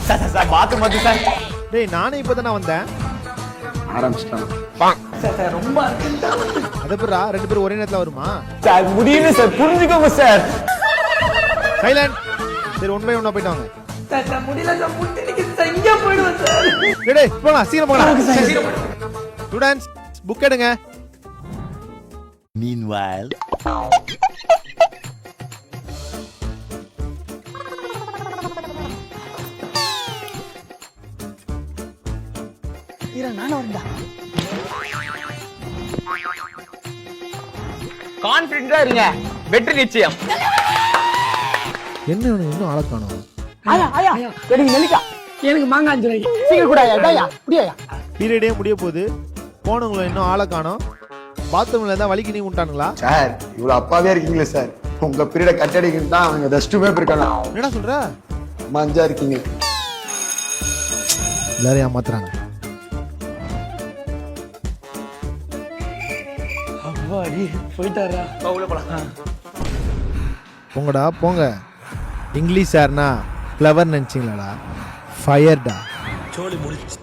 Sir bathroom வந்து sir. டேய் நானே இப்பதானே வந்தேன். ஆரம்பிச்சிட்டான். சார் ரொம்ப அதுப்புறா 2 பேரும் ஒரே நேரத்துல வருமா? சார் முடியல சார், புரிஞ்சுக்கோங்க சார். சைலண்ட். சரி உண்மை ஒண்ணா போயிட்டு வாங்க. சார் முடியல சார், முட்டிக்கு சங்க போயிடுவேன் சார். டேய் போலாம் சீக்கிரம் போலாம். ஸ்டூடண்ட்ஸ் புக் எடுங்க. Meanwhile, நானும் வரேன்டா. கான்ஃபிடென்ட்டா இருங்க, வெற்றி நிச்சயம். என்ன இன்னும் ஆள காணோம். ஆயா ஆயா எனக்கு நெல்லிக்கா, எனக்கு மாங்காய் 5 ரூபாய்க்கு. சீக்கிரம் கூட ஆயா, டேயா புடியா. பீரியடே முடிய போகுது. போனவங்கள இன்னும் ஆள காணோம். பாத்ரூம்ல இருந்தா வலிக்கு நீ விட்டானுங்களா? சார் இவ்வளவு அப்பாவே இருக்கீங்களே சார். உங்க பீரியட கட் அடிக்கிட்டு தான் அவங்க ரெஸ்ட் ரூமே போயிருக்காங்க. என்னடா சொல்ற? மஞ்சா இருக்கீங்க. எல்லாரும் ஏமாத்துறாங்க. அவ்வாடி போயிட்டாரா? உள்ள போலாம். போங்கடா போங்க. இங்கிலீஷ் சார்னா கிளவர் நினைச்சீங்களாடா? ஃபயர்டா. சோலி முடிச்சு.